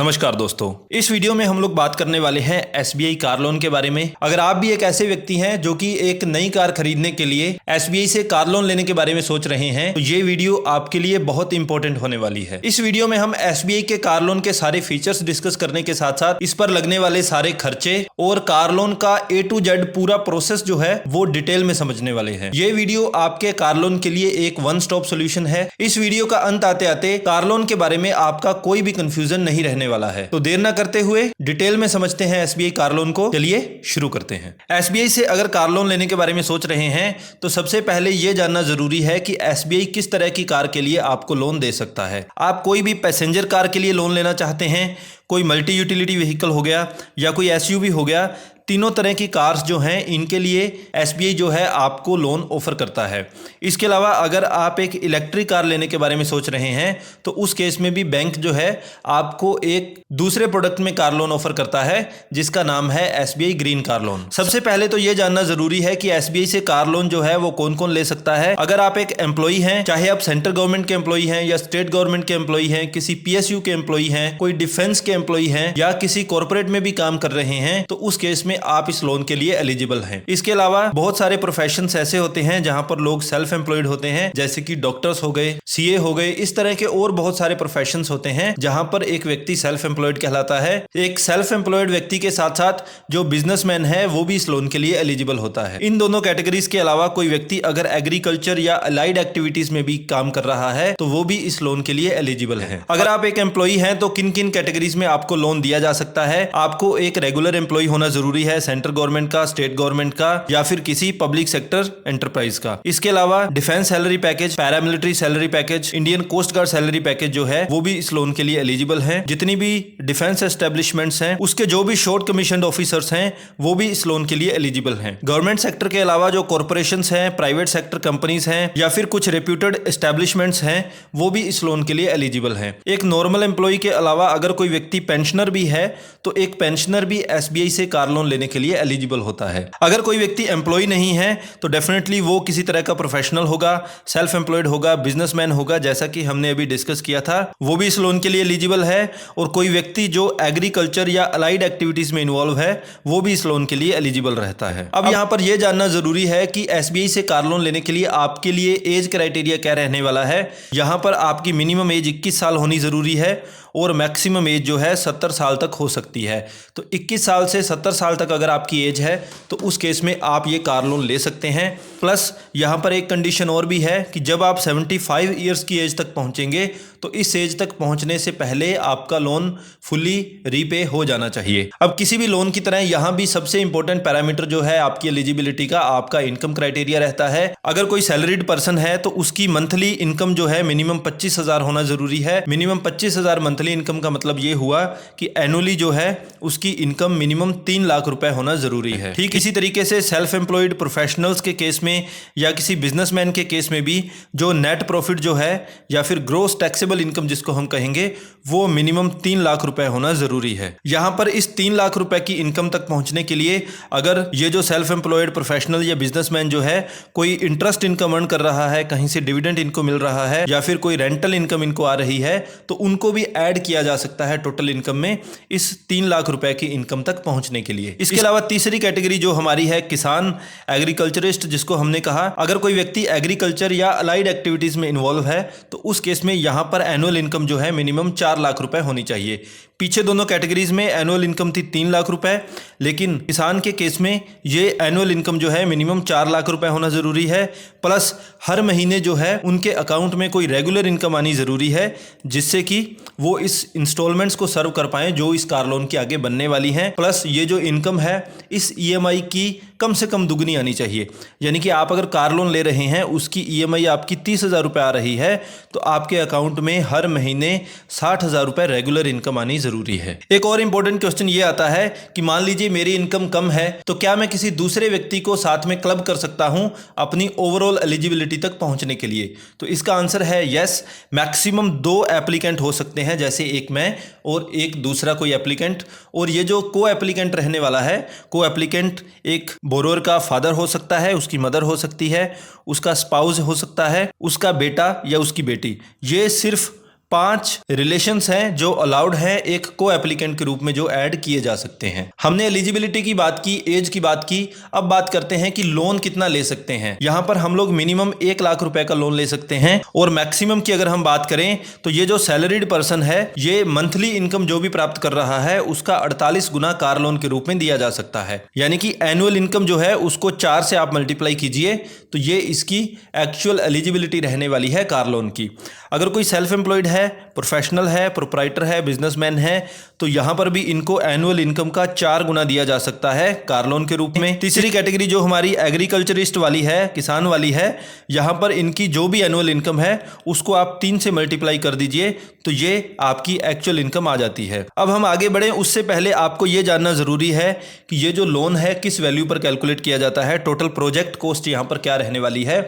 नमस्कार दोस्तों, इस वीडियो में हम लोग बात करने वाले हैं एसबीआई कार लोन के बारे में। अगर आप भी एक ऐसे व्यक्ति हैं जो कि एक नई कार खरीदने के लिए एसबीआई से कार लोन लेने के बारे में सोच रहे हैं, तो ये वीडियो आपके लिए बहुत इंपॉर्टेंट होने वाली है। इस वीडियो में हम एसबीआई के कार लोन के सारे फीचर्स डिस्कस करने के साथ साथ इस पर लगने वाले सारे खर्चे और कार लोन का A to Z पूरा प्रोसेस जो है वो डिटेल में समझने वाले हैं। ये वीडियो आपके कार लोन के लिए एक वन स्टॉप सोल्यूशन है। इस वीडियो का अंत आते आते कार लोन के बारे में आपका कोई भी कंफ्यूजन नहीं रहने वाला है। तो देर ना करते हुए डिटेल में समझते हैं एसबीआई कार लोन को। चलिए शुरू करते हैं। एसबीआई से अगर कार लोन लेने के बारे में सोच रहे हैं तो सबसे पहले यह जानना जरूरी है कि एसबीआई किस तरह की कार के लिए आपको लोन दे सकता है। आप कोई भी पैसेंजर कार के लिए लोन लेना चाहते हैं, कोई मल्टी यूटिलिटी व्हीकल हो गया या कोई एसयूवी हो गया, तीनों तरह की कार्स जो हैं इनके लिए एसबीआई जो है आपको लोन ऑफर करता है। इसके अलावा अगर आप एक इलेक्ट्रिक कार लेने के बारे में सोच रहे हैं तो उस केस में भी बैंक जो है आपको एक दूसरे प्रोडक्ट में कार लोन ऑफर करता है जिसका नाम है एसबीआई ग्रीन कार लोन। सबसे पहले तो ये जानना जरूरी है कि एसबीआई से कार लोन जो है वो कौन कौन ले सकता है। अगर आप एक एम्प्लॉई हैं, चाहे आप सेंट्रल गवर्नमेंट के एम्प्लॉई हैं या स्टेट गवर्नमेंट के एम्प्लॉई हैं, किसी पीएसयू के एम्प्लॉई हैं, कोई डिफेंस के एम्प्लॉई हैं या किसी कॉर्पोरेट में भी काम कर रहे हैं, तो उस केस में आप इस लोन के लिए एलिजिबल हैं। इसके अलावा बहुत सारे प्रोफेशंस ऐसे होते हैं जहां पर लोग सेल्फ एम्प्लॉयड होते हैं, जैसे कि डॉक्टर्स हो गए, सीए हो गए, इस तरह के और बहुत सारे प्रोफेशंस होते हैं जहां पर एक व्यक्ति सेल्फ एम्प्लॉयड कहलाता है। एक सेल्फ एम्प्लॉयड व्यक्ति के साथ साथ जो बिजनेसमैन है वो भी इस लोन के लिए एलिजिबल होता है। इन दोनों कैटेगरीज के अलावा कोई व्यक्ति अगर एग्रीकल्चर या अलाइड एक्टिविटीज में भी काम कर रहा है तो वो भी इस लोन के लिए एलिजिबल है। अगर आप एक एम्प्लॉई हैं तो किन किन कैटेगरीज में आपको लोन दिया जा सकता है। आपको एक रेगुलर एम्प्लॉय होना जरूरी है, सेंट्रल गवर्नमेंट का, स्टेट गवर्नमेंट का या फिर किसी पब्लिक सेक्टर एंटरप्राइज का। इसके अलावा defence salary package, paramilitary salary package, Indian coast guard salary package जो है वो भी इस लोन के लिए एलिजिबल है। जितनी भी डिफेंस एस्टेब्लिशमेंट्स हैं उसके जो भी शॉर्ट कमीशन्ड ऑफिसर्स हैं वो भी इस लोन के लिए एलिजिबल हैं। गवर्नमेंट सेक्टर के अलावा जो कॉर्पोरेशंस हैं, प्राइवेट सेक्टर कंपनीज हैं या फिर कुछ रेप्यूटेड एस्टेब्लिशमेंट्स हैं वो भी इस लोन के लिए एलिजिबल हैं। एक नॉर्मल एम्प्लॉय के अलावा अगर कोई व्यक्ति पेंशनर भी है तो एक पेंशनर भी एसबीआई से कार लोन लेने के लिए एलिजिबल होता है। अगर कोई व्यक्ति एम्प्लॉय नहीं है तो डेफिनेटली वो किसी तरह का प्रोफेशनल होगा, सेल्फ एम्प्लॉयड होगा, बिजनेसमैन होगा, जैसा कि हमने अभी डिस्कस किया था, वो भी इस लोन के लिए एलिजिबल है। और कोई व्यक्ति जो एग्रीकल्चर या अलाइड एक्टिविटीज में इन्वॉल्व है वो भी इस लोन के लिए एलिजिबल रहता है। अब यहां पर यह जानना जरूरी है कि एसबीआई से कार लोन लेने के लिए आपके लिए एज क्राइटेरिया क्या रहने वाला है। यहां पर आपकी मिनिमम एज 21 साल होनी जरूरी है और मैक्सिमम एज जो है 70 साल तक हो सकती है। तो 21 साल से 70 साल तक अगर आपकी एज है तो उस केस में आप ये कार लोन ले सकते हैं। प्लस यहाँ पर एक कंडीशन और भी है कि जब आप 75 ईयर्स की एज तक पहुँचेंगे तो इस एज तक पहुँचने से पहले आपका लोन फुली रीपे हो जाना चाहिए। अब किसी भी लोन की तरह यहाँ भी सबसे इंपॉर्टेंट पैरामीटर जो है आपकी एलिजिबिलिटी का, आपका इनकम क्राइटेरिया रहता है। अगर कोई सैलरीड पर्सन है तो उसकी मंथली इनकम जो है मिनिमम 25,000 होना जरूरी है। मिनिमम 25,000 मंथली इनकम का मतलब ये हुआ कि एनुअली जो है उसकी इनकम मिनिमम 3 लाख रुपए होना जरूरी है। ठीक इसी तरीके से सेल्फ एम्प्लॉयड प्रोफेशनल्स के केस में या किसी बिजनेसमैन के केस में भी जो नेट प्रॉफिट जो है या फिर ग्रॉस टैक्सेबल इनकम जिसको हम कहेंगे वो मिनिमम 3 लाख रुपए होना जरूरी है। यहां पर इस 3 लाख रुपए की इनकम तक पहुंचने के लिए अगर ये जो सेल्फ एम्प्लॉयड प्रोफेशनल या बिजनेसमैन जो है कोई इंटरेस्ट इनकम अर्न कर रहा है, कहीं से डिविडेंड इनको मिल रहा है या फिर कोई रेंटल इनकम इनको आ रही है तो उनको भी ऐड किया जा सकता है टोटल इनकम में इस 3 लाख रुपए की इनकम तक पहुंचने के लिए। इसके अलावा तीसरी कैटेगरी जो हमारी है किसान, एग्रीकल्चरिस्ट जिसको हमने कहा, अगर कोई व्यक्ति एग्रीकल्चर या अलाइड एक्टिविटीज में इन्वॉल्व है तो उस केस में यहां पर एनुअल इनकम जो है मिनिमम 4 लाख रुपए होनी चाहिए। पीछे दोनों कैटेगरीज में एनुअल इनकम थी 3 लाख रुपए, लेकिन किसान के केस में ये एनुअल इनकम जो है मिनिमम 4 लाख रुपए होना जरूरी है। प्लस हर महीने जो है उनके अकाउंट में कोई रेगुलर इनकम आनी जरूरी है जिससे कि वो इस इंस्टॉलमेंट्स को सर्व कर पाएं जो इस कार लोन के आगे बनने वाली हैं। प्लस ये जो इनकम है इस ईएमआई की कम से कम दुगनी आनी चाहिए। यानी कि आप अगर कार लोन ले रहे हैं उसकी ईएमआई आपकी 30,000 रुपये आ रही है तो आपके अकाउंट में हर महीने 60,000 रुपये रेगुलर इनकम आनी जरूरी है। एक और इंपॉर्टेंट क्वेश्चन ये आता है कि मान लीजिए मेरी इनकम कम है तो क्या मैं किसी दूसरे व्यक्ति को साथ में क्लब कर सकता हूं अपनी ओवरऑल एलिजिबिलिटी तक पहुंचने के लिए? तो इसका आंसर है यस। मैक्सिमम 2 एप्लीकेंट हो सकते हैं, जैसे एक मैं और एक दूसरा कोई एप्लीकेंट। और ये जो को एप्लीकेंट रहने वाला है, को एप्लीकेंट एक बोरोअर का फादर हो सकता है, उसकी मदर हो सकती है, उसका स्पाउस हो सकता है, उसका बेटा या उसकी बेटी। ये सिर्फ 5 रिलेशंस हैं जो अलाउड हैं एक को एप्लीकेंट के रूप में जो ऐड किए जा सकते हैं। हमने एलिजिबिलिटी की बात की, एज की बात की, अब बात करते हैं कि लोन कितना ले सकते हैं। यहां पर हम लोग मिनिमम 1 लाख रुपए का लोन ले सकते हैं और मैक्सिमम की अगर हम बात करें तो ये जो सैलरीड पर्सन है ये मंथली इनकम जो भी प्राप्त कर रहा है उसका 48 गुना कार लोन के रूप में दिया जा सकता है। यानी कि एनुअल इनकम जो है उसको 4 से आप मल्टीप्लाई कीजिए तो ये इसकी एक्चुअल एलिजिबिलिटी रहने वाली है कार लोन की। अगर कोई सेल्फ एम्प्लॉयड है, प्रोफेशनल है, प्रोप्राइटर है, बिजनेसमैन है तो यहां पर भी इनको एनुअल इनकम का 4 गुना दिया जा सकता है कार लोन के रूप में। तीसरी कैटेगरी जो हमारी एग्रीकल्चरिस्ट वाली है, किसान वाली है, यहां पर इनकी जो भी एनुअल इनकम है उसको आप 3 से मल्टीप्लाई कर दीजिए तो ये आपकी एक्चुअल इनकम आ जाती है। अब हम आगे बढ़े उससे पहले आपको ये जानना जरूरी है कि ये जो लोन है किस वैल्यू पर कैलकुलेट किया जाता है, टोटल प्रोजेक्ट कॉस्ट यहां पर क्या रहने वाली है।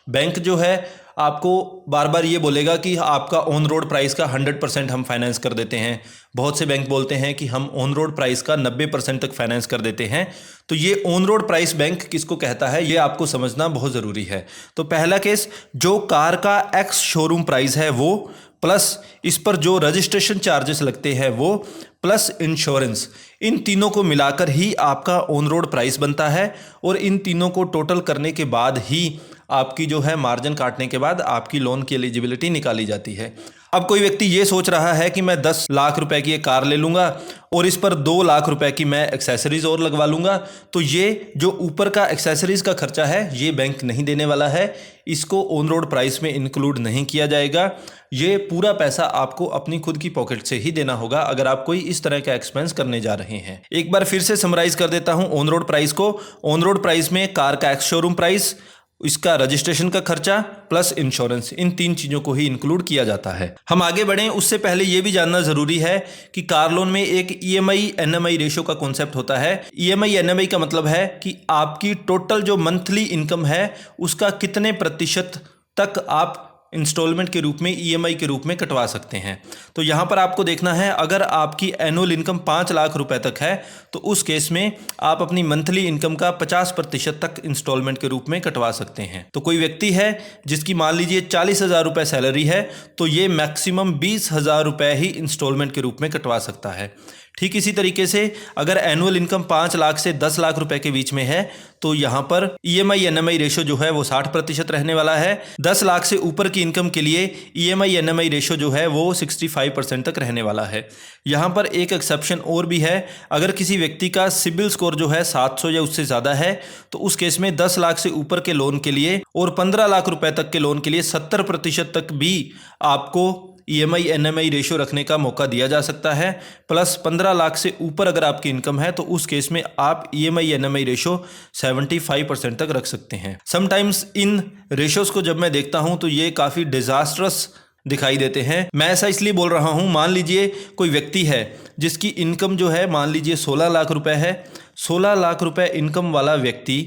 बैंक जो है आपको बार बार ये बोलेगा कि आपका ऑन रोड प्राइस का 100% हम फाइनेंस कर देते हैं। बहुत से बैंक बोलते हैं कि हम ऑन रोड प्राइस का 90% तक फाइनेंस कर देते हैं। तो ये ऑन रोड प्राइस बैंक किसको कहता है ये आपको समझना बहुत ज़रूरी है। तो पहला केस, जो कार का एक्स शोरूम प्राइस है वो, प्लस इस पर जो रजिस्ट्रेशन चार्जेस लगते हैं वो, प्लस इंश्योरेंस, इन तीनों को मिलाकर ही आपका ऑन रोड प्राइस बनता है और इन तीनों को टोटल करने के बाद ही आपकी जो है मार्जिन काटने के बाद आपकी लोन की एलिजिबिलिटी निकाली जाती है। अब कोई व्यक्ति ये सोच रहा है कि मैं 10 लाख रुपए की एक कार ले लूँगा और इस पर 2 लाख रुपए की मैं एक्सेसरीज और लगवा लूँगा, तो ये जो ऊपर का एक्सेसरीज का खर्चा है ये बैंक नहीं देने वाला है, इसको ऑन रोड प्राइस में इंक्लूड नहीं किया जाएगा। ये पूरा पैसा आपको अपनी खुद की पॉकेट से ही देना होगा अगर आप कोई इस तरह का एक्सपेंस करने जा रहे हैं। एक बार फिर से समराइज कर देता हूं ऑन रोड प्राइस को। ऑन रोड प्राइस में कार का एक्स शोरूम प्राइस, इसका रजिस्ट्रेशन का खर्चा प्लस इंश्योरेंस, इन 3 चीजों को ही इंक्लूड किया जाता है। हम आगे बढ़ें उससे पहले यह भी जानना जरूरी है कि कार लोन में एक ईएमआई एनएमआई रेशियो का कॉन्सेप्ट होता है। ईएमआई एनएमआई का मतलब है कि आपकी टोटल जो मंथली इनकम है उसका कितने प्रतिशत तक आप इंस्टॉलमेंट के रूप में, ईएमआई के रूप में कटवा सकते हैं। तो यहाँ पर आपको देखना है अगर आपकी एनुअल इनकम 5 लाख रुपए तक है तो उस केस में आप अपनी मंथली इनकम का 50% तक इंस्टॉलमेंट के रूप में कटवा सकते हैं। तो कोई व्यक्ति है जिसकी मान लीजिए 40,000 रुपये सैलरी है तो ये मैक्सिमम 20,000 रुपये ही इंस्टॉलमेंट के रूप में कटवा सकता है। ठीक इसी तरीके से अगर एनुअल इनकम 5 लाख से 10 लाख रुपए के बीच में है तो यहाँ पर ईएमआई एनएमआई रेशो जो है वो 60% रहने वाला है। 10 लाख से ऊपर की इनकम के लिए ईएमआई एनएमआई रेशो जो है वो 65% तक रहने वाला है। यहाँ पर एक एक्सेप्शन और भी है, अगर किसी व्यक्ति का सिबिल स्कोर जो है 700 या उससे ज़्यादा है तो उस केस में 10 लाख से ऊपर के लोन के लिए और 15 लाख रुपए तक के लोन के लिए 70% तक भी आपको ईएमआई एनएमआई रेशो रखने का मौका दिया जा सकता है। प्लस 15 लाख से ऊपर अगर आपकी इनकम है तो उस केस में आप ईएमआई एनएमआई रेशो 75% तक रख सकते हैं। समटाइम्स इन रेशोज को जब मैं देखता हूं तो ये काफ़ी डिजास्ट्रस दिखाई देते हैं। मैं ऐसा इसलिए बोल रहा हूं, मान लीजिए कोई व्यक्ति है जिसकी इनकम जो है मान लीजिए 16 लाख रुपए है। 16 लाख रुपए इनकम वाला व्यक्ति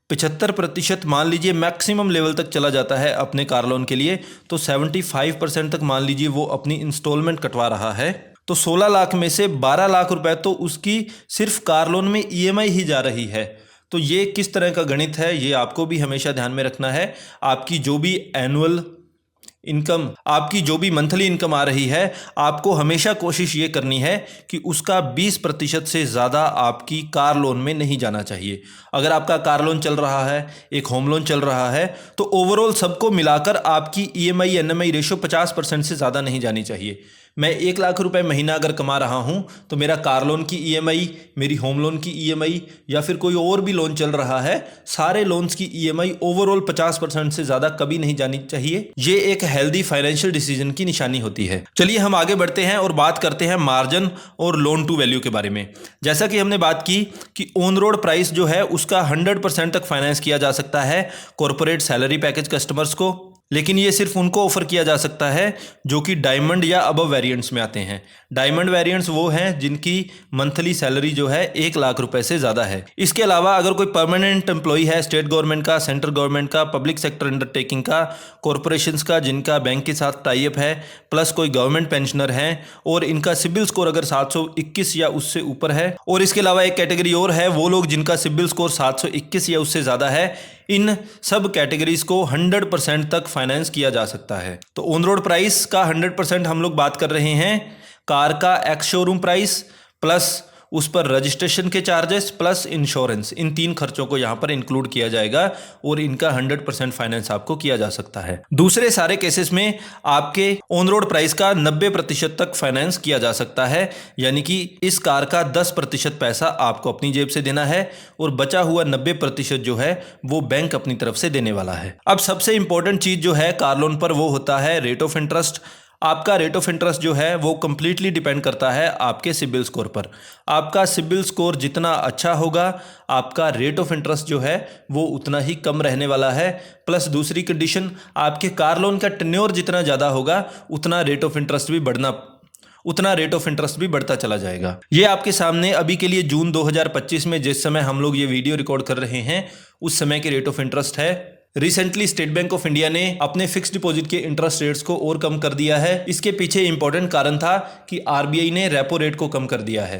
75% मान लीजिए मैक्सिमम लेवल तक चला जाता है अपने कार लोन के लिए, तो 75% तक मान लीजिए वो अपनी इंस्टॉलमेंट कटवा रहा है। तो 16 लाख में से 12 लाख रुपए तो उसकी सिर्फ कार लोन में ईएमआई ही जा रही है। तो ये किस तरह का गणित है ये आपको भी हमेशा ध्यान में रखना है। आपकी जो भी एनुअल इनकम, आपकी जो भी मंथली इनकम आ रही है, आपको हमेशा कोशिश ये करनी है कि उसका 20% से ज़्यादा आपकी कार लोन में नहीं जाना चाहिए। अगर आपका कार लोन चल रहा है, एक होम लोन चल रहा है, तो ओवरऑल सबको मिलाकर आपकी ईएमआई एनएमआई रेशो 50% से ज़्यादा नहीं जानी चाहिए। मैं 1 लाख रुपए महीना अगर कमा रहा हूं तो मेरा कार लोन की ईएमआई, मेरी होम लोन की ईएमआई या फिर कोई और भी लोन चल रहा है, सारे लोन्स की ईएमआई ओवरऑल 50% से ज़्यादा कभी नहीं जानी चाहिए। ये एक हेल्दी फाइनेंशियल डिसीजन की निशानी होती है। चलिए हम आगे बढ़ते हैं और बात करते हैं मार्जिन और लोन टू वैल्यू के बारे में। जैसा कि हमने बात की कि ऑन रोड प्राइस जो है उसका 100% तक फाइनेंस किया जा सकता है कॉर्पोरेट सैलरी पैकेज कस्टमर्स को, लेकिन ये सिर्फ उनको ऑफर किया जा सकता है जो कि डायमंड या अबव वेरिएंट्स में आते हैं। डायमंड वेरिएंट्स वो हैं जिनकी मंथली सैलरी जो है 1 लाख रुपए से ज़्यादा है। इसके अलावा अगर कोई परमानेंट एम्प्लॉय है स्टेट गवर्नमेंट का, सेंट्रल गवर्नमेंट का, पब्लिक सेक्टर अंडरटेकिंग का, कॉरपोरेशंस का जिनका बैंक के साथ टाई अप है, प्लस कोई गवर्नमेंट पेंशनर हैं और इनका सिबिल स्कोर अगर 721 या उससे ऊपर है, और इसके अलावा एक कैटेगरी और है वो लोग जिनका सिबिल स्कोर 721 या उससे ज़्यादा है, इन सब कैटेगरीज को 100% तक फाइनेंस किया जा सकता है। तो ऑन रोड प्राइस का 100% हम लोग बात कर रहे हैं, कार का एक्स शोरूम प्राइस प्लस उस पर रजिस्ट्रेशन के चार्जेस प्लस इंश्योरेंस, इन 3 खर्चों को यहाँ पर इंक्लूड किया जाएगा और इनका 100% फाइनेंस आपको किया जा सकता है। दूसरे सारे केसेस में आपके ऑन रोड प्राइस का 90% तक फाइनेंस किया जा सकता है, यानी कि इस कार का 10% पैसा आपको अपनी जेब से देना है और बचा हुआ 90% जो है वो बैंक अपनी तरफ से देने वाला है। अब सबसे इंपॉर्टेंट चीज जो है कार लोन पर वो होता है रेट ऑफ इंटरेस्ट। आपका रेट ऑफ इंटरेस्ट जो है वो कंप्लीटली डिपेंड करता है आपके सिबिल स्कोर पर। आपका सिबिल स्कोर जितना अच्छा होगा आपका रेट ऑफ इंटरेस्ट जो है वो उतना ही कम रहने वाला है। प्लस दूसरी कंडीशन, आपके कार लोन का टेन्योर जितना ज़्यादा होगा उतना रेट ऑफ इंटरेस्ट भी बढ़ता चला जाएगा। ये आपके सामने अभी के लिए जून 2025 में जिस समय हम लोग ये वीडियो रिकॉर्ड कर रहे हैं उस समय के रेट ऑफ इंटरेस्ट है। Recently state bank of India ने अपने फिक्स्ड डिपॉजिट के इंटरेस्ट रेट्स को और कम कर दिया है। इसके पीछे इंपॉर्टेंट कारण था कि आरबीआई ने रेपो रेट को कम कर दिया है।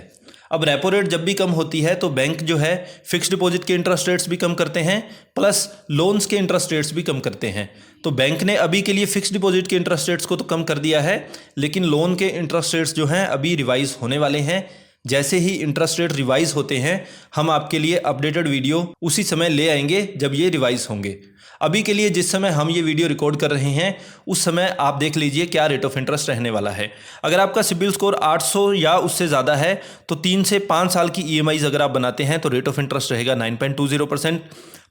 अब रेपो रेट जब भी कम होती है तो बैंक जो है फिक्स्ड डिपॉजिट के इंटरेस्ट रेट्स भी कम करते हैं प्लस लोन्स के इंटरेस्ट रेट्स भी कम करते हैं। तो बैंक ने अभी के लिए फिक्स्ड डिपॉजिट के इंटरेस्ट रेट्स को तो कम कर दिया है, लेकिन लोन के इंटरेस्ट रेट्स जो हैं अभी रिवाइज होने वाले हैं। जैसे ही इंटरेस्ट रेट रिवाइज होते हैं हम आपके लिए अपडेटेड वीडियो उसी समय ले आएंगे जब ये रिवाइज होंगे। अभी के लिए जिस समय हम ये वीडियो रिकॉर्ड कर रहे हैं उस समय आप देख लीजिए क्या रेट ऑफ इंटरेस्ट रहने वाला है। अगर आपका सिबिल स्कोर 800 या उससे ज़्यादा है तो 3 से 5 साल की ईएमआईज अगर आप बनाते हैं तो रेट ऑफ इंटरेस्ट रहेगा 9.20%।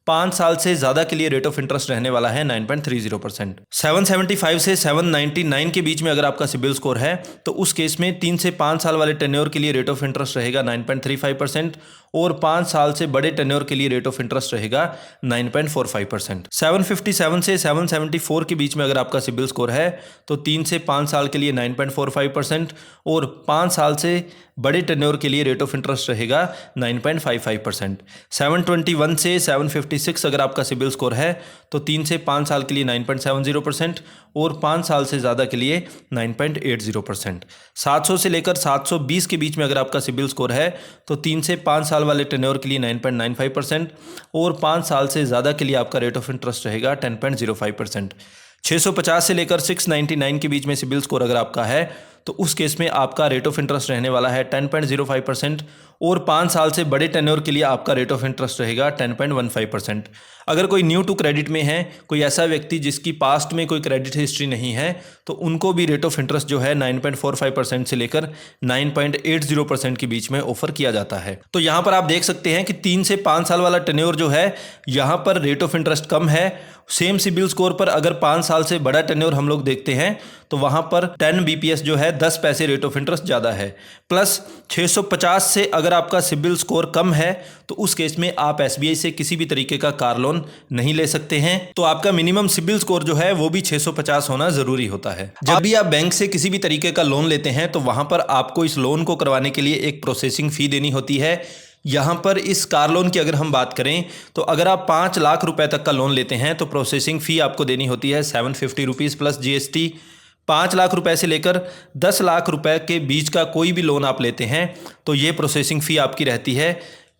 5 साल से ज़्यादा के लिए रेट ऑफ इंटरेस्ट रहने वाला है 9.30%। 775 से 799 के बीच में अगर आपका सिबिल स्कोर है तो उस केस में 3 से 5 साल वाले टेन्योर के लिए रेट ऑफ इंटरेस्ट रहेगा 9.35% और 5 साल से बड़े टेन्योर के लिए रेट ऑफ इंटरेस्ट रहेगा 9.45%। 757 से 774 के बीच में अगर आपका सिबिल स्कोर है तो 3 से 5 साल के लिए 9.45% और 5 साल से बड़े टेन्योर के लिए रेट ऑफ इंटरेस्ट रहेगा 9.55%। 721 से 756 अगर आपका सिबिल स्कोर है तो 3 से 5 साल के लिए 9.70% और 5 साल से ज़्यादा के लिए 9.80%। 700 से लेकर 720 के बीच में अगर आपका सिबिल स्कोर है तो 3 से 5 साल वाले टेन्योर के लिए 9.95% और 5 साल से ज़्यादा के लिए आपका रेट ऑफ इंटरेस्ट रहेगा 10.05%। 650 से लेकर 699 के बीच में सिबिल स्कोर अगर आपका है तो उस केस में आपका रेट ऑफ इंटरेस्ट रहने वाला है 10.05% और 5 साल से बड़े टेन्योर के लिए आपका रेट ऑफ इंटरेस्ट रहेगा 10.15%। अगर कोई न्यू टू क्रेडिट में है, कोई ऐसा व्यक्ति जिसकी पास्ट में कोई क्रेडिट हिस्ट्री नहीं है, तो उनको भी रेट ऑफ इंटरेस्ट जो है 9.45% से लेकर 9.80% के बीच में ऑफर किया जाता है। तो यहाँ पर आप देख सकते हैं कि 3 से 5 साल वाला टेन्योर जो है यहाँ पर रेट ऑफ इंटरेस्ट कम है। सेम सिबिल स्कोर पर अगर 5 साल से बड़ा टेन्योर हम लोग देखते हैं तो वहाँ पर 10 BPS जो है 10 पैसे रेट ऑफ इंटरेस्ट ज़्यादा है। प्लस 650 से अगर आपका सिबिल स्कोर कम है तो उस केस में आप SBI से किसी भी तरीके का कार लोन नहीं ले सकते हैं। तो आपका मिनिमम सिबिल स्कोर जो है वो भी 650 होना ज़रूरी होता है। जब भी आप बैंक से किसी भी तरीके का लोन लेते हैं तो वहाँ पर आपको इस लोन को करवाने के लिए एक प्रोसेसिंग फ़ी देनी होती है। यहाँ पर इस कार लोन की अगर हम बात करें तो अगर आप 5 लाख रुपए तक का लोन लेते हैं तो प्रोसेसिंग फ़ी आपको देनी होती है 750 रुपीज़ प्लस GST। 5 लाख रुपए से लेकर 10 लाख रुपए के बीच का कोई भी लोन आप लेते हैं तो ये प्रोसेसिंग फ़ी आपकी रहती है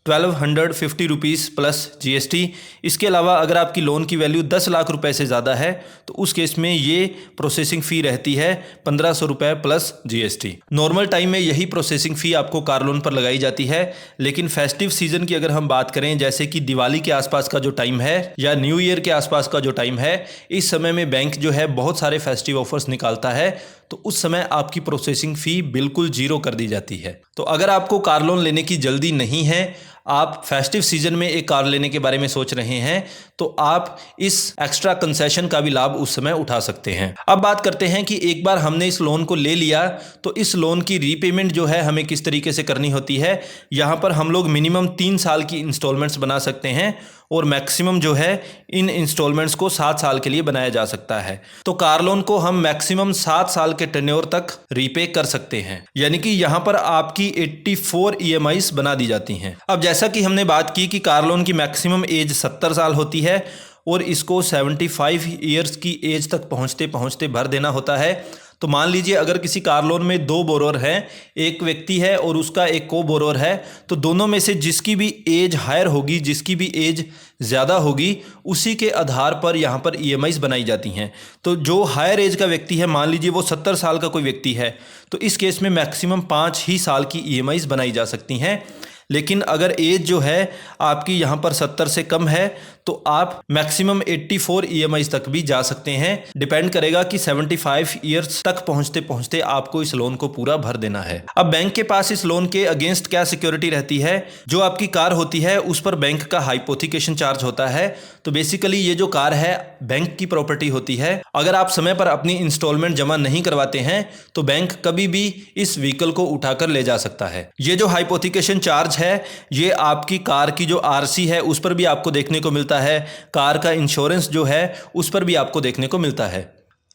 1250 रुपीज़ प्लस GST। इसके अलावा अगर आपकी लोन की वैल्यू 10 लाख रुपए से ज़्यादा है तो उस केस में ये प्रोसेसिंग फ़ी रहती है 1500 रुपये प्लस GST। नॉर्मल टाइम में यही प्रोसेसिंग फ़ी आपको कार लोन पर लगाई जाती है, लेकिन फेस्टिव सीजन की अगर हम बात करें, जैसे कि दिवाली के आसपास का जो टाइम है या न्यू ईयर के आसपास का जो टाइम है, इस समय में बैंक जो है बहुत सारे फेस्टिव ऑफर्स निकालता है तो उस समय आपकी प्रोसेसिंग फ़ी बिल्कुल 0 कर दी जाती है। तो अगर आपको कार लोन लेने की जल्दी नहीं है, आप फेस्टिव सीजन में एक कार लेने के बारे में सोच रहे हैं, तो आप इस एक्स्ट्रा कंसेशन का भी लाभ उस समय उठा सकते हैं। अब बात करते हैं कि एक बार हमने इस लोन को ले लिया तो इस लोन की रीपेमेंट जो है हमें किस तरीके से करनी होती है। यहाँ पर हम लोग मिनिमम 3 साल की इंस्टॉलमेंट्स बना सकते हैं और मैक्सिमम जो है इन इंस्टॉलमेंट्स को 7 साल के लिए बनाया जा सकता है। तो कार लोन को हम मैक्सिमम 7 साल के टेन्योर तक रीपे कर सकते हैं, यानी कि यहाँ पर आपकी 84 EMIs बना दी जाती हैं। अब जैसा कि हमने बात की कि कार लोन की मैक्सिमम एज 70 साल होती है और इसको 75 ईयर्स की एज तक पहुँचते पहुँचते भर देना होता है। तो मान लीजिए अगर किसी कार लोन में 2 बोरोअर हैं, एक व्यक्ति है और उसका एक को बोरोअर है, तो दोनों में से जिसकी भी एज हायर होगी, जिसकी भी एज ज़्यादा होगी, उसी के आधार पर यहाँ पर ईएमआईज बनाई जाती हैं। तो जो हायर एज का व्यक्ति है, मान लीजिए वो 70 साल का कोई व्यक्ति है, तो इस केस में मैक्सिमम 5 ही साल की ईएमआईज बनाई जा सकती हैं। लेकिन अगर एज जो है आपकी यहाँ पर 70 से कम है तो आप मैक्सिमम 84 ईएमआईज तक भी जा सकते हैं। डिपेंड करेगा कि 75 ईयर्स तक पहुंचते पहुंचते आपको इस लोन को पूरा भर देना है। अब बैंक के पास इस लोन के अगेंस्ट क्या सिक्योरिटी रहती है? जो आपकी कार होती है उस पर बैंक का हाइपोथिकेशन चार्ज होता है। तो बेसिकली ये जो कार है बैंक की प्रॉपर्टी होती है। अगर आप समय पर अपनी इंस्टॉलमेंट जमा नहीं करवाते हैं तो बैंक कभी भी इस व्हीकल को उठाकर ले जा सकता है। ये जो हाइपोथिकेशन चार्ज है ये आपकी कार की जो आरसी है उस पर भी आपको देखने को मिलता है, कार का इंश्योरेंस जो है उस पर भी आपको देखने को मिलता है।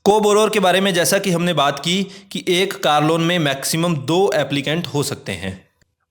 को बोरोअर के बारे में जैसा कि हमने बात की कि एक कार लोन में मैक्सिमम 2 एप्लीकेंट हो सकते हैं।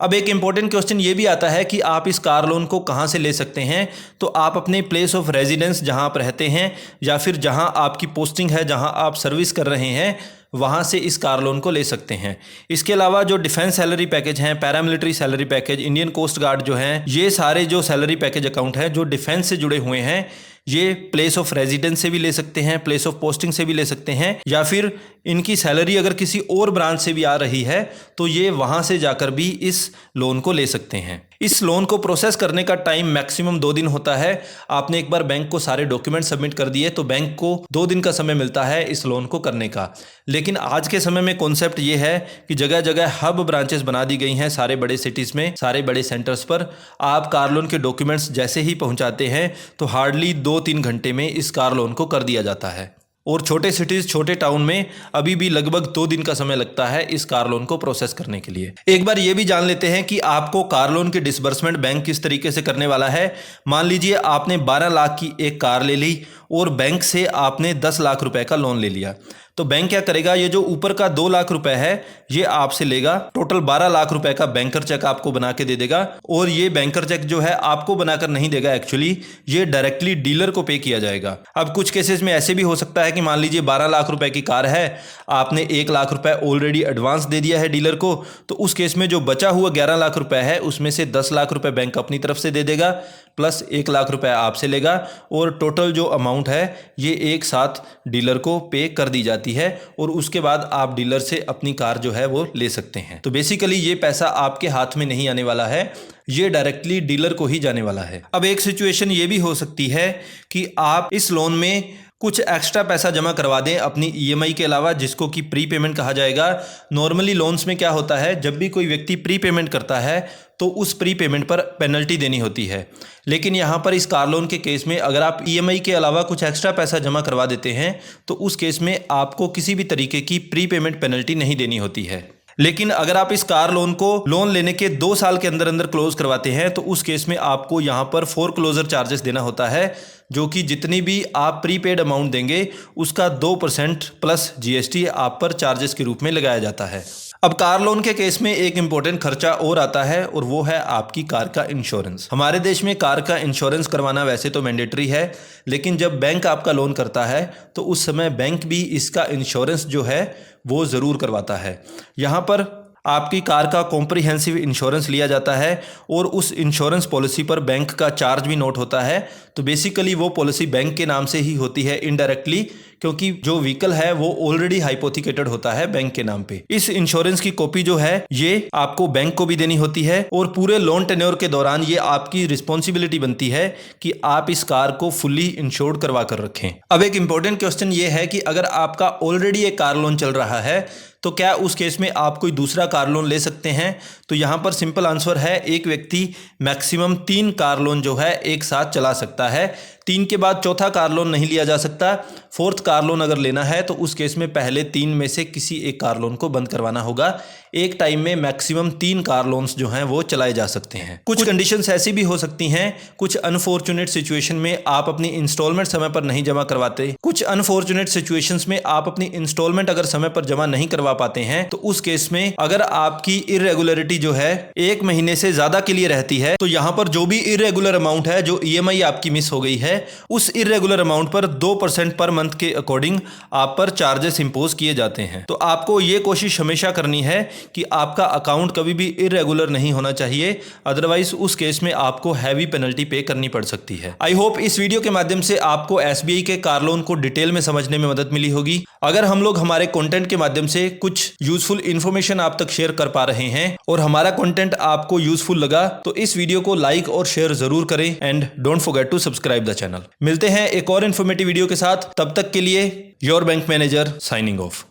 अब एक इंपॉर्टेंट क्वेश्चन ये भी आता है कि आप इस कार लोन को कहाँ से ले सकते हैं? तो आप अपने प्लेस ऑफ रेजिडेंस जहाँ आप रहते हैं या फिर जहाँ आपकी पोस्टिंग है, जहाँ आप सर्विस कर रहे हैं, वहाँ से इस कार लोन को ले सकते हैं। इसके अलावा जो डिफेंस सैलरी पैकेज हैं, paramilitary salary package, Indian coast guard जो हैं, ये सारे जो सैलरी पैकेज अकाउंट हैं जो डिफेंस से जुड़े हुए हैं, ये प्लेस ऑफ रेजिडेंस से भी ले सकते हैं, प्लेस ऑफ पोस्टिंग से भी ले सकते हैं, या फिर इनकी सैलरी अगर किसी और ब्रांच से भी आ रही है तो ये वहाँ से जाकर भी इस लोन को ले सकते हैं। इस लोन को प्रोसेस करने का टाइम मैक्सिमम 2 दिन होता है। आपने एक बार बैंक को सारे डॉक्यूमेंट सबमिट कर दिए तो बैंक को 2 दिन का समय मिलता है इस लोन को करने का। लेकिन आज के समय में कॉन्सेप्ट ये है कि जगह जगह हब ब्रांचेस बना दी गई हैं सारे बड़े सिटीज़ में, सारे बड़े सेंटर्स पर। आप कार लोन के डॉक्यूमेंट्स जैसे ही पहुंचाते हैं तो हार्डली 2-3 घंटे में इस कार लोन को कर दिया जाता है। और छोटे सिटीज़, छोटे टाउन में अभी भी लगभग 2 दिन का समय लगता है इस कार लोन को प्रोसेस करने के लिए। एक बार ये भी जान लेते हैं कि आपको कार लोन की डिसबर्समेंट बैंक किस तरीके से करने वाला है। मान लीजिए आपने 12 लाख की एक कार ले ली और बैंक से आपने 10 लाख रुपए का लोन ले लिया, तो बैंक क्या करेगा, ये जो ऊपर का 2 लाख रुपए है ये आपसे लेगा, टोटल 12 लाख रुपए का बैंकर चेक आपको बना के दे देगा। और ये बैंकर चेक जो है आपको बनाकर नहीं देगा, एक्चुअली ये डायरेक्टली डीलर को पे किया जाएगा। अब कुछ केसेस में ऐसे भी हो सकता है कि मान लीजिए 12 लाख रुपए की कार है, आपने 1 लाख रुपए ऑलरेडी एडवांस दे दिया है डीलर को, तो उस केस में जो बचा हुआ 11 लाख रुपए है उसमें से 10 लाख रुपए बैंक अपनी तरफ से दे देगा, प्लस 1 लाख रुपए आपसे लेगा, और टोटल जो अमाउंट है ये एक साथ डीलर को पे कर दी जाती है। और उसके बाद आप डीलर से अपनी कार जो है वो ले सकते हैं। तो बेसिकली ये पैसा आपके हाथ में नहीं आने वाला है, ये डायरेक्टली डीलर को ही जाने वाला है। अब एक सिचुएशन ये भी हो सकती है कि आप इस लोन में कुछ एक्स्ट्रा पैसा जमा करवा दें अपनी ईएमआई के अलावा, जिसको कि प्री पेमेंट कहा जाएगा। नॉर्मली लोन्स में क्या होता है, जब भी कोई व्यक्ति प्री पेमेंट करता है तो उस प्री पेमेंट पर पेनल्टी देनी होती है। लेकिन यहाँ पर इस कार लोन के केस में अगर आप ईएमआई के अलावा कुछ एक्स्ट्रा पैसा जमा करवा देते हैं तो उस केस में आपको किसी भी तरीके की प्री पेमेंट पेनल्टी नहीं देनी होती है। लेकिन अगर आप इस कार लोन को लोन लेने के 2 साल के अंदर अंदर क्लोज करवाते हैं तो उस केस में आपको यहाँ पर फोरक्लोजर चार्जेस देना होता है, जो कि जितनी भी आप प्रीपेड अमाउंट देंगे उसका 2% प्लस जीएसटी आप पर चार्जेस के रूप में लगाया जाता है। अब कार लोन के केस में एक इंपॉर्टेंट खर्चा और आता है और वो है आपकी कार का इंश्योरेंस। हमारे देश में कार का इंश्योरेंस करवाना वैसे तो मैंडेटरी है, लेकिन जब बैंक आपका लोन करता है तो उस समय बैंक भी इसका इंश्योरेंस जो है वो ज़रूर करवाता है। यहाँ पर आपकी कार का कॉम्प्रिहेंसिव इंश्योरेंस लिया जाता है और उस इंश्योरेंस पॉलिसी पर बैंक का चार्ज भी नोट होता है। तो बेसिकली वो पॉलिसी बैंक के नाम से ही होती है इनडायरेक्टली, क्योंकि जो व्हीकल है वो ऑलरेडी हाइपोथिकेटेड होता है बैंक के नाम पे। इस इंश्योरेंस की कॉपी जो है ये आपको बैंक को भी देनी होती है और पूरे लोन टेन्योर के दौरान ये आपकी रिस्पॉन्सिबिलिटी बनती है कि आप इस कार को फुल्ली इंश्योर्ड करवा कर रखें। अब एक इंपॉर्टेंट क्वेश्चन ये है कि अगर आपका ऑलरेडी एक कार लोन चल रहा है तो क्या उस केस में आप कोई दूसरा कार लोन ले सकते हैं? तो यहाँ पर सिंपल आंसर है, एक व्यक्ति मैक्सिमम 3 कार लोन जो है एक साथ चला सकता है। 3 के बाद चौथा कार लोन नहीं लिया जा सकता। 4th कार लोन अगर लेना है तो उस केस में पहले 3 में से किसी एक कार लोन को बंद करवाना होगा। एक टाइम में मैक्सिमम 3 कार लोन्स जो हैं वो चलाए जा सकते हैं। कुछ कंडीशंस ऐसी भी हो सकती हैं, कुछ अनफॉर्चुनेट सिचुएशन में आप अपनी इंस्टॉलमेंट समय पर नहीं जमा करवाते, कुछ अनफॉर्चुनेट सिचुएशंस में आप अपनी इंस्टॉलमेंट अगर समय पर जमा नहीं करवा पाते हैं, तो उस केस में अगर आपकी इरेगुलरिटी जो है 1 महीने से ज्यादा के लिए रहती है, तो यहां पर जो भी इरेगुलर अमाउंट है, जो ईएमआई आपकी मिस हो गई है, उस इरेगुलर अमाउंट पर 2% पर मंथ के अकॉर्डिंग आप पर चार्जेस इंपोज किए जाते हैं। तो आपको ये कोशिश हमेशा करनी है कि आपका अकाउंट कभी भी इरेगुलर नहीं होना चाहिए, अदरवाइज उस केस में आपको हैवी पेनल्टी पे करनी पड़ सकती है। आई होप इस वीडियो के माध्यम से आपको एसबीआई के कार लोन को डिटेल में समझने में मदद मिली होगी। अगर हम लोग हमारे कंटेंट के माध्यम से कुछ यूजफुल इंफॉर्मेशन आप तक शेयर कर पा रहे हैं और हमारा कंटेंट आपको यूजफुल लगा, तो इस वीडियो को लाइक और शेयर जरूर करें and don't forget to subscribe the channel. मिलते हैं एक और इन्फॉर्मेटिव वीडियो के साथ, तब तक के लिए your bank manager signing off.